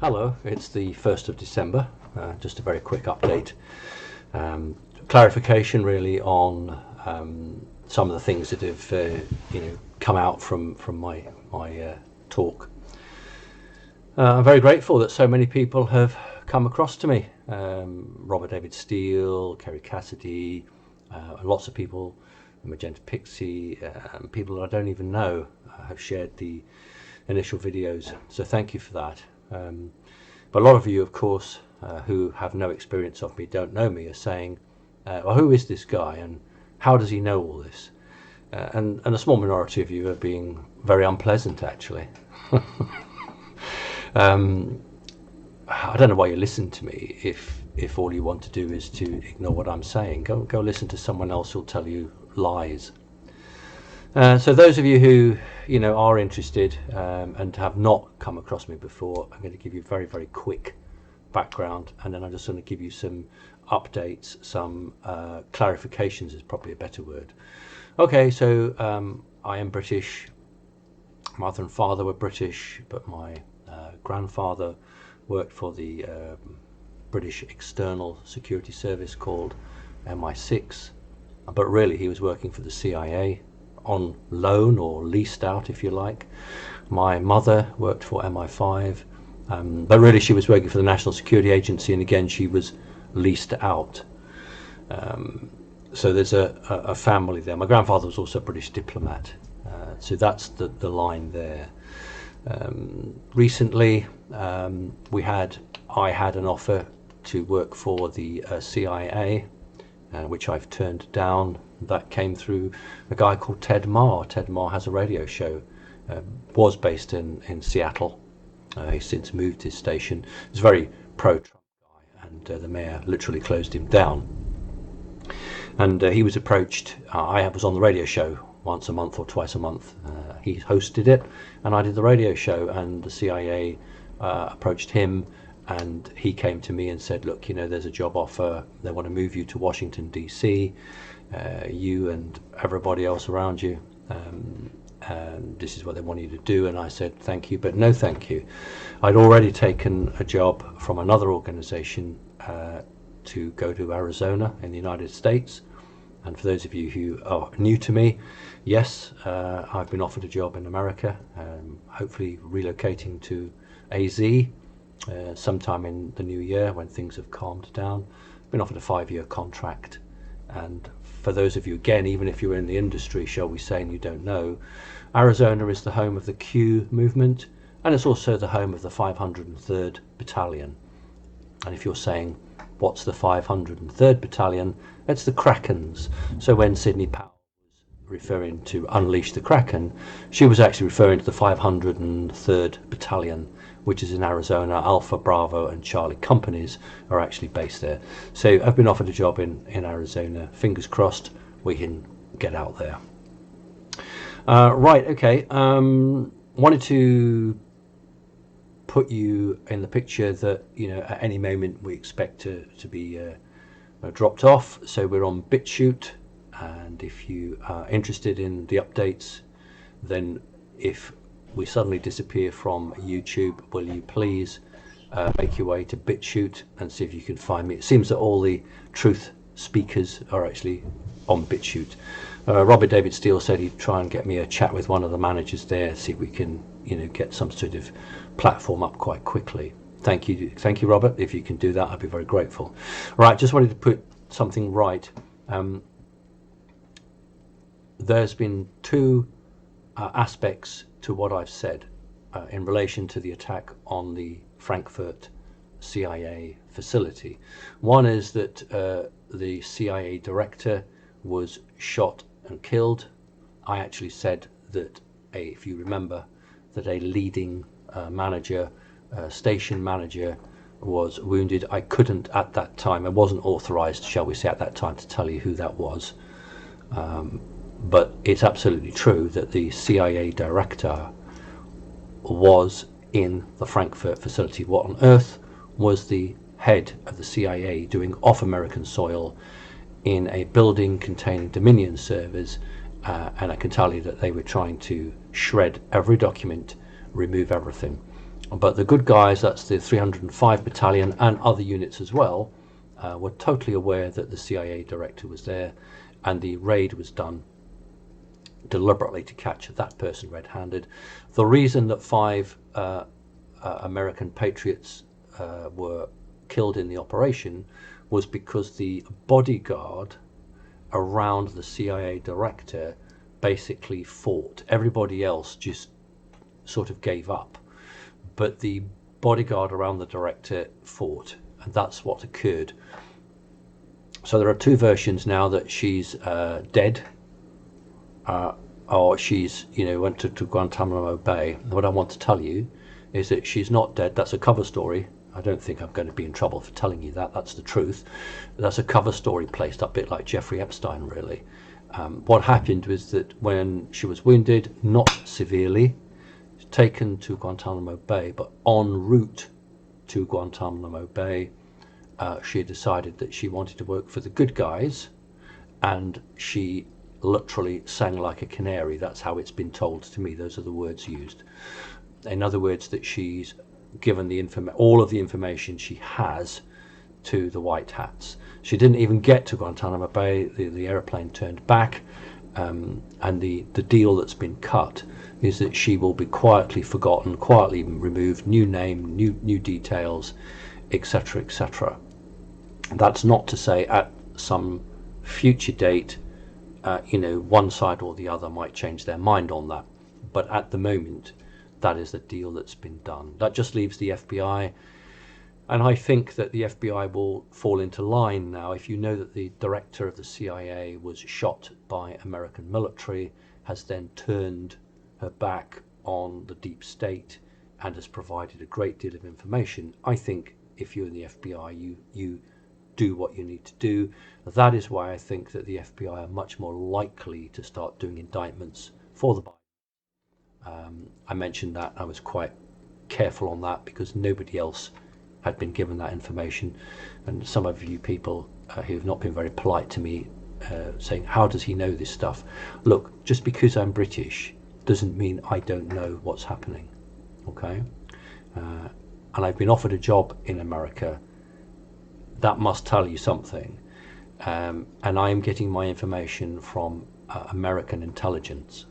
Hello, it's the 1st of December, just a very quick update. Clarification really on some of the things that have come out from my talk. I'm very grateful that so many people have come across to me. Robert David Steele, Kerry Cassidy, lots of people, Magenta Pixie, people that I don't even know have shared the initial videos, so thank you for that. But a lot of you, of course, who have no experience of me, don't know me, are saying, well, who is this guy and how does he know all this? And a small minority of you are being very unpleasant, actually. I don't know why you listen to me if all you want to do is to ignore what I'm saying. Go listen to someone else who'll tell you lies. So those of you who are interested and have not come across me before, I'm going to give you a very, very quick background, and then I'm just going to give you some updates, some clarifications is probably a better word. Okay, so I am British. Mother and father were British, but my grandfather worked for the British External Security Service called MI6, but really he was working for the CIA on loan or leased out, if you like. My mother worked for MI5, but really she was working for the National Security Agency, and again she was leased out. So there's a family there. My grandfather was also a British diplomat, so that's the line there. Recently I had an offer to work for the CIA, which I've turned down. That came through a guy called Ted Marr. Ted Marr has a radio show, was based in Seattle. He's since moved his station. He's a very pro-Trump guy, and the mayor literally closed him down. And he was approached. I was on the radio show once a month or twice a month. He hosted it, and I did the radio show, and the CIA approached him, and he came to me and said, look, there's a job offer. They want to move you to Washington, D.C., you and everybody else around you, and this is what they want you to do. And I said, thank you, but no thank you. I'd already taken a job from another organization to go to Arizona in the United States. And for those of you who are new to me, yes, I've been offered a job in America, hopefully relocating to AZ sometime in the new year when things have calmed down. I've been offered a 5-year contract. And for those of you, again, even if you're in the industry, shall we say, and you don't know, Arizona is the home of the Q movement, and it's also the home of the 503rd Battalion. And if you're saying, what's the 503rd Battalion? It's the Krakens. So when Sidney Powell was referring to unleash the Kraken, she was actually referring to the 503rd Battalion, which is in Arizona. Alpha, Bravo and Charlie companies are actually based there. So I've been offered a job in Arizona. Fingers crossed we can get out there. Right, okay. Wanted to put you in the picture that at any moment we expect to be dropped off. So we're on BitChute, and if you are interested in the updates, then if we suddenly disappear from YouTube, will you please make your way to BitChute and see if you can find me. It seems that all the truth speakers are actually on BitChute. Robert David Steele said he'd try and get me a chat with one of the managers there, see if we can get some sort of platform up quite quickly. Thank you, Robert. If you can do that, I'd be very grateful. Right, just wanted to put something right. There's been two aspects to what I've said in relation to the attack on the Frankfurt CIA facility. One is that the CIA director was shot and killed. I actually said that if you remember, that a leading manager, station manager, was wounded. I couldn't at that time, I wasn't authorized, shall we say, at that time to tell you who that was. But it's absolutely true that the CIA director was in the Frankfurt facility. What on earth was the head of the CIA doing off American soil in a building containing Dominion servers? And I can tell you that they were trying to shred every document, remove everything. But the good guys, that's the 305 Battalion and other units as well, were totally aware that the CIA director was there, and the raid was done deliberately to catch that person red-handed. The reason that 5 American patriots were killed in the operation was because the bodyguard around the CIA director basically fought. Everybody else just sort of gave up, but the bodyguard around the director fought, and that's what occurred. So there are 2 versions now, that she's dead, or she's, went to Guantanamo Bay. What I want to tell you is that she's not dead. That's a cover story. I don't think I'm going to be in trouble for telling you that. That's the truth. That's a cover story placed up, a bit like Jeffrey Epstein, really. What happened was that when she was wounded, not severely, taken to Guantanamo Bay, but en route to Guantanamo Bay, she decided that she wanted to work for the good guys, and she literally sang like a canary. That's how it's been told to me. Those are the words used. In other words, that she's given all of the information she has to the White Hats. She didn't even get to Guantanamo Bay. The airplane turned back, and the deal that's been cut is that she will be quietly forgotten, quietly removed, new name, new details, etc., etc. That's not to say at some future date, one side or the other might change their mind on that, but at the moment, that is the deal that's been done. That just leaves the FBI, and I think that the FBI will fall into line now. If you know that the director of the CIA was shot by American military, has then turned her back on the deep state and has provided a great deal of information, I think if you're in the FBI, you do what you need to do. That is why I think that the FBI are much more likely to start doing indictments for the Biden. I mentioned that. I was quite careful on that because nobody else had been given that information, and some of you people who have not been very polite to me saying, how does he know this stuff? Look, just because I'm British doesn't mean I don't know what's happening, okay? And I've been offered a job in America. That must tell you something. And I am getting my information from American intelligence.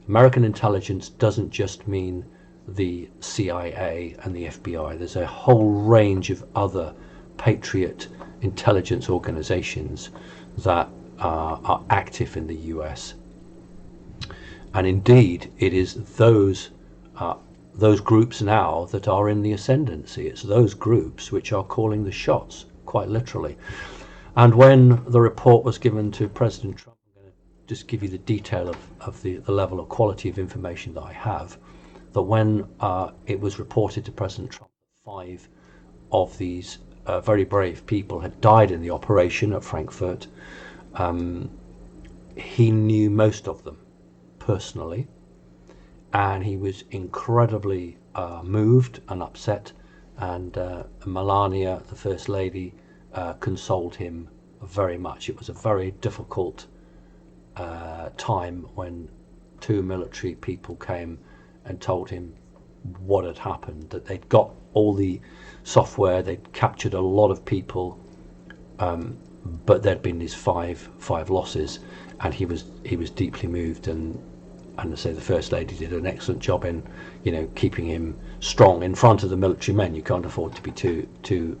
American intelligence doesn't just mean the CIA and the FBI. There's a whole range of other patriot intelligence organizations that are active in the US. And indeed, it is those groups now that are in the ascendancy. It's those groups which are calling the shots, quite literally. And when the report was given to President Trump, I'm going to just give you the detail of the level of quality of information that I have, that when it was reported to President Trump, 5 of these very brave people had died in the operation at Frankfurt, he knew most of them personally, and he was incredibly moved and upset, and Melania, the First Lady, consoled him very much. It was a very difficult time when 2 military people came and told him what had happened, that they'd got all the software, they'd captured a lot of people, but there'd been these five losses, and he was deeply moved, and I say the First Lady did an excellent job in, keeping him strong in front of the military men. You can't afford to be too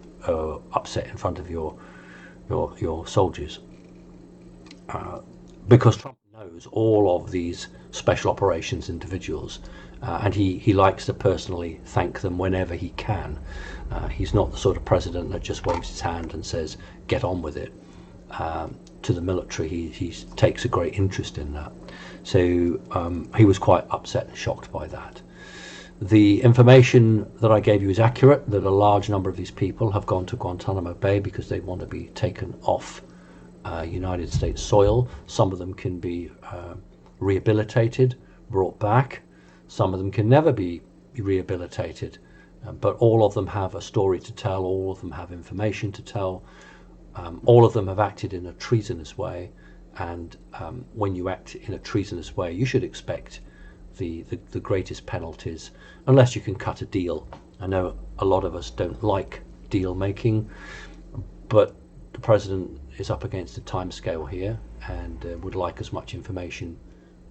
upset in front of your soldiers, because Trump knows all of these special operations individuals, and he likes to personally thank them whenever he can. He's not the sort of president that just waves his hand and says, get on with it. To the military, he takes a great interest in that. So he was quite upset and shocked by that. The information that I gave you is accurate, that a large number of these people have gone to Guantanamo Bay because they want to be taken off United States soil. Some of them can be rehabilitated, brought back. Some of them can never be rehabilitated, but all of them have a story to tell, all of them have information to tell. All of them have acted in a treasonous way, and when you act in a treasonous way, you should expect the greatest penalties, unless you can cut a deal. I know a lot of us don't like deal making, but the president is up against a time scale here and would like as much information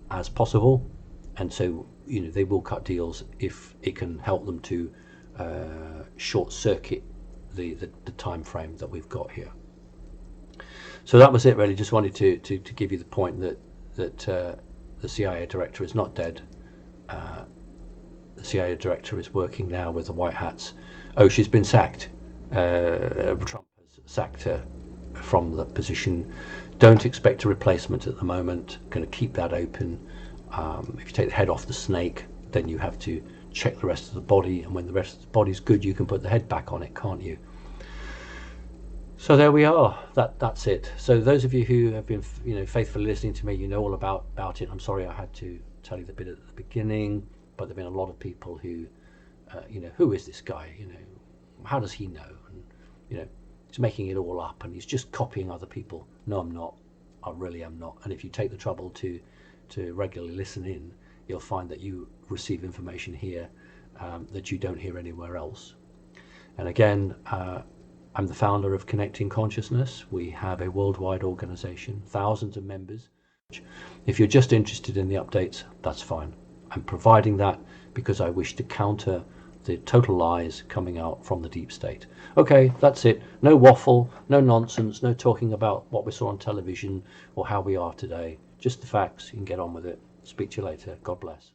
as possible, and so they will cut deals if it can help them to short circuit the time frame that we've got here. So that was it really. Just wanted to give you the point that the CIA director is not dead. The CIA director is working now with the White Hats. Oh, she's been sacked. Trump has sacked her from the position. Don't expect a replacement at the moment. Going to keep that open. If you take the head off the snake, then you have to check the rest of the body, and when the rest of the body's good, you can put the head back on it, can't you? So there we are. That's it. So those of you who have been faithfully listening to me, you know all about it. I'm sorry I had to tell you the bit at the beginning, but there've been a lot of people who who is this guy, how does he know, and he's making it all up and he's just copying other people. No, I'm not. I really am not. And if you take the trouble to regularly listen in, you'll find that you receive information here that you don't hear anywhere else. And again, I'm the founder of Connecting Consciousness. We have a worldwide organization, thousands of members. If you're just interested in the updates, that's fine. I'm providing that because I wish to counter the total lies coming out from the deep state. Okay, that's it. No waffle, no nonsense, no talking about what we saw on television or how we are today. Just the facts. You can get on with it. Speak to you later. God bless.